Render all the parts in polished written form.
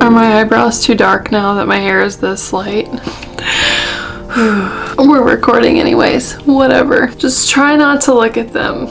Are my eyebrows too dark now that my hair is this light? We're recording anyways. Whatever. Just try not to look at them.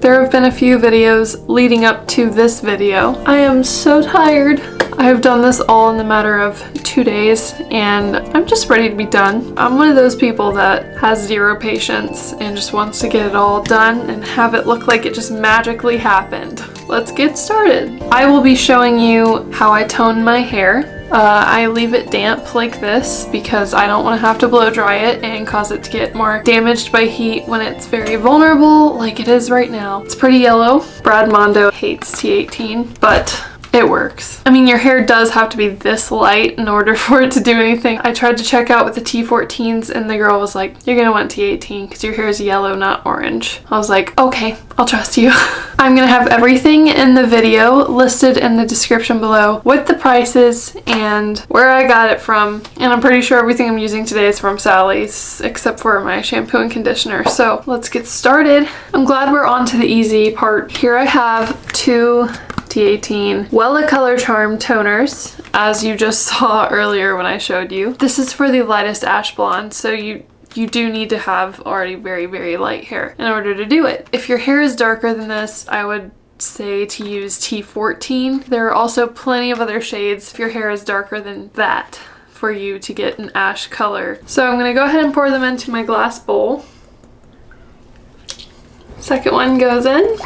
There have been a few videos leading up to this video. I am so tired. I have done this all in the matter of 2 days and I'm just ready to be done. I'm one of those people that has zero patience and just wants to get it all done and have it look like it just magically happened. Let's get started. I will be showing you how I tone my hair. I leave it damp like this because I don't want to have to blow dry it and cause it to get more damaged by heat when it's very vulnerable like it is right now. It's pretty yellow. Brad Mondo hates T18, but it works. I mean, your hair does have to be this light in order for it to do anything. I tried to check out with the T14s and the girl was like, you're gonna want T18 because your hair is yellow, not orange. I was like, okay, I'll trust you. I'm gonna have everything in the video listed in the description below with the prices and where I got it from. And I'm pretty sure everything I'm using today is from Sally's except for my shampoo and conditioner. So let's get started. I'm glad we're on to the easy part. Here I have two T18 Wella Color Charm toners, as you just saw earlier when I showed you. This is for the lightest ash blonde, so you do need to have already very, very light hair in order to do it. If your hair is darker than this, I would say to use T14. There are also plenty of other shades if your hair is darker than that for you to get an ash color. So I'm gonna go ahead and pour them into my glass bowl. Second one goes in.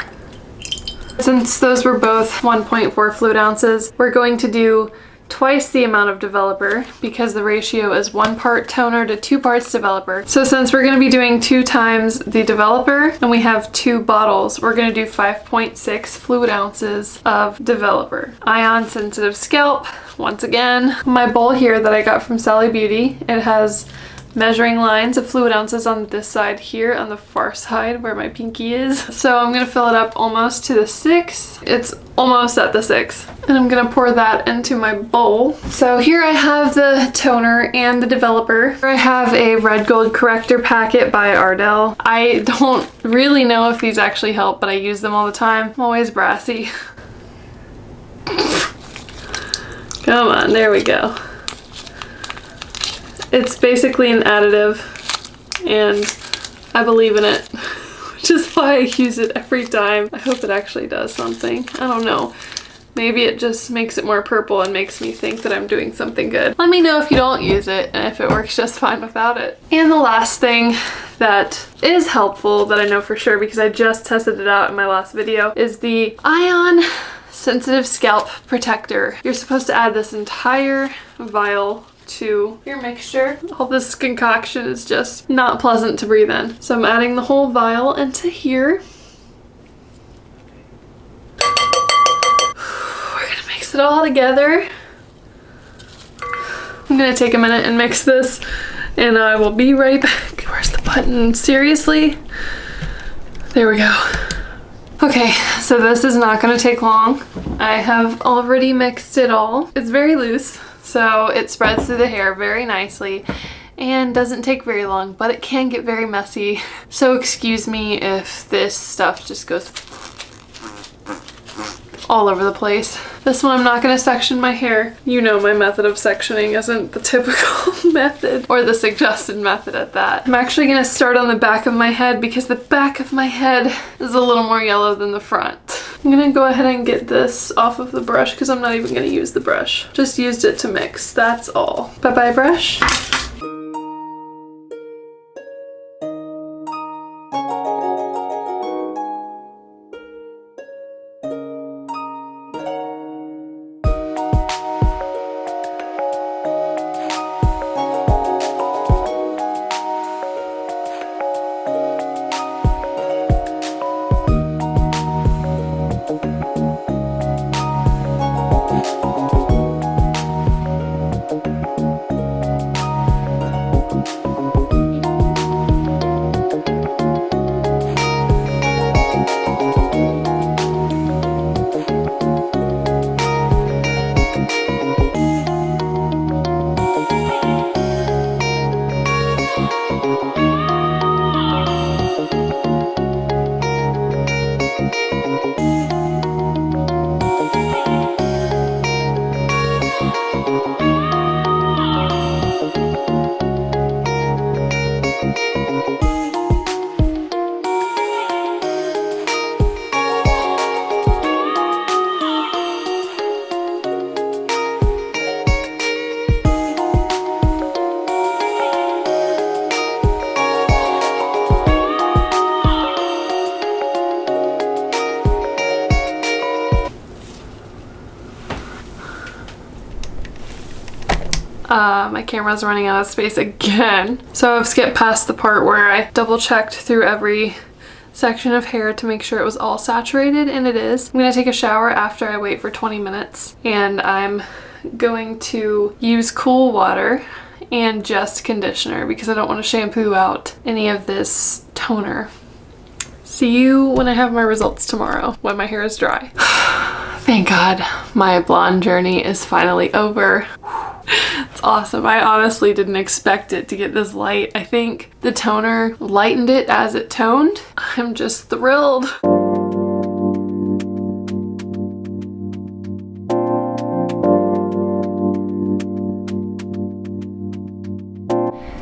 Since those were both 1.4 fluid ounces, we're going to do twice the amount of developer because the ratio is 1 part toner to 2 parts developer. So since we're going to be doing 2 times the developer and we have 2 bottles, we're going to do 5.6 fluid ounces of developer. Ion sensitive scalp, once again. My bowl here that I got from Sally Beauty, it has measuring lines of fluid ounces on this side here on the far side where my pinky is. So I'm gonna fill it up almost to the 6. It's almost at the 6. And I'm gonna pour that into my bowl. So here I have the toner and the developer. Here I have a red gold corrector packet by Ardell. I don't really know if these actually help, but I use them all the time. I'm always brassy. Come on, there we go. It's basically an additive and I believe in it, which is why I use it every time. I hope it actually does something. I don't know. Maybe it just makes it more purple and makes me think that I'm doing something good. Let me know if you don't use it and if it works just fine without it. And the last thing that is helpful that I know for sure because I just tested it out in my last video is the Ion Sensitive Scalp Protector. You're supposed to add this entire vial to your mixture. All this concoction is just not pleasant to breathe in. So I'm adding the whole vial into here. We're gonna mix it all together. I'm gonna take a minute and mix this and I will be right back. Where's the button? Seriously? There we go. Okay, so this is not gonna take long. I have already mixed it all. It's very loose, so it spreads through the hair very nicely and doesn't take very long, but it can get very messy. So excuse me if this stuff just goes all over the place. This one I'm not gonna section my hair. You know my method of sectioning isn't the typical method, or the suggested method at that. I'm actually gonna start on the back of my head because the back of my head is a little more yellow than the front. I'm gonna go ahead and get this off of the brush because I'm not even gonna use the brush. Just used it to mix, that's all. Bye-bye brush. My camera's running out of space again. So I've skipped past the part where I double checked through every section of hair to make sure it was all saturated, and it is. I'm gonna take a shower after I wait for 20 minutes, and I'm going to use cool water and just conditioner because I don't want to shampoo out any of this toner. See you when I have my results tomorrow, when my hair is dry. Thank God my blonde journey is finally over. It's awesome. I honestly didn't expect it to get this light. I think the toner lightened it as it toned. I'm just thrilled.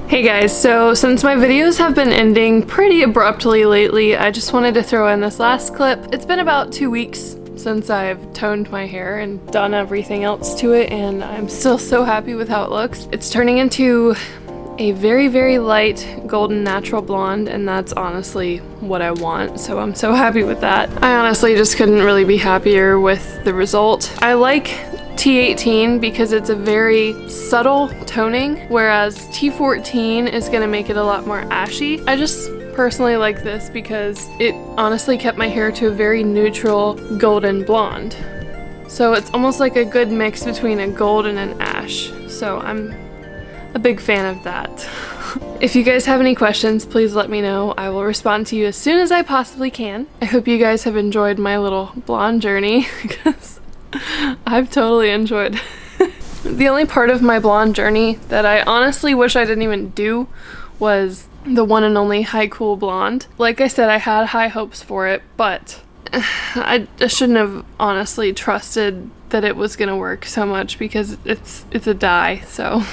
Hey guys, so since my videos have been ending pretty abruptly lately, I just wanted to throw in this last clip. It's been about 2 weeks since I've toned my hair and done everything else to it, and I'm still so happy with how it looks. It's turning into a very, very light golden natural blonde, and that's honestly what I want, so I'm so happy with that. I honestly just couldn't really be happier with the result. I like T18 because it's a very subtle toning, whereas T14 is gonna make it a lot more ashy. I just personally like this because it honestly kept my hair to a very neutral golden blonde. So it's almost like a good mix between a gold and an ash. So I'm a big fan of that. If you guys have any questions, please let me know. I will respond to you as soon as I possibly can. I hope you guys have enjoyed my little blonde journey because I've totally enjoyed the only part of my blonde journey that I honestly wish I didn't even do was the one and only high cool blonde. Like I said, I had high hopes for it, but I shouldn't have honestly trusted that it was gonna work so much because it's a dye, so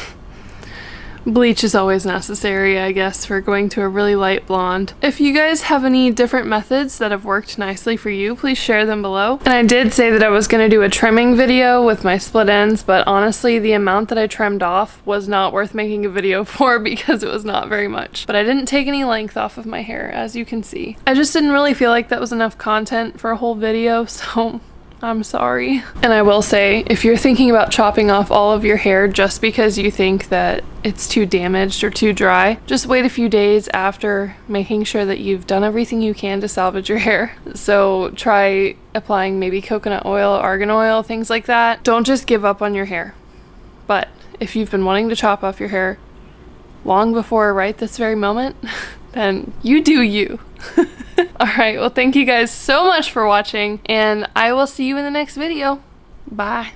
bleach is always necessary, I guess, for going to a really light blonde. If you guys have any different methods that have worked nicely for you, please share them below. And I did say that I was going to do a trimming video with my split ends, but honestly, the amount that I trimmed off was not worth making a video for because it was not very much. But I didn't take any length off of my hair, as you can see. I just didn't really feel like that was enough content for a whole video, so I'm sorry. And I will say, if you're thinking about chopping off all of your hair just because you think that it's too damaged or too dry, just wait a few days after making sure that you've done everything you can to salvage your hair. So try applying maybe coconut oil, argan oil, things like that. Don't just give up on your hair. But if you've been wanting to chop off your hair long before right this very moment, then you do you. Alright, well thank you guys so much for watching, and I will see you in the next video. Bye.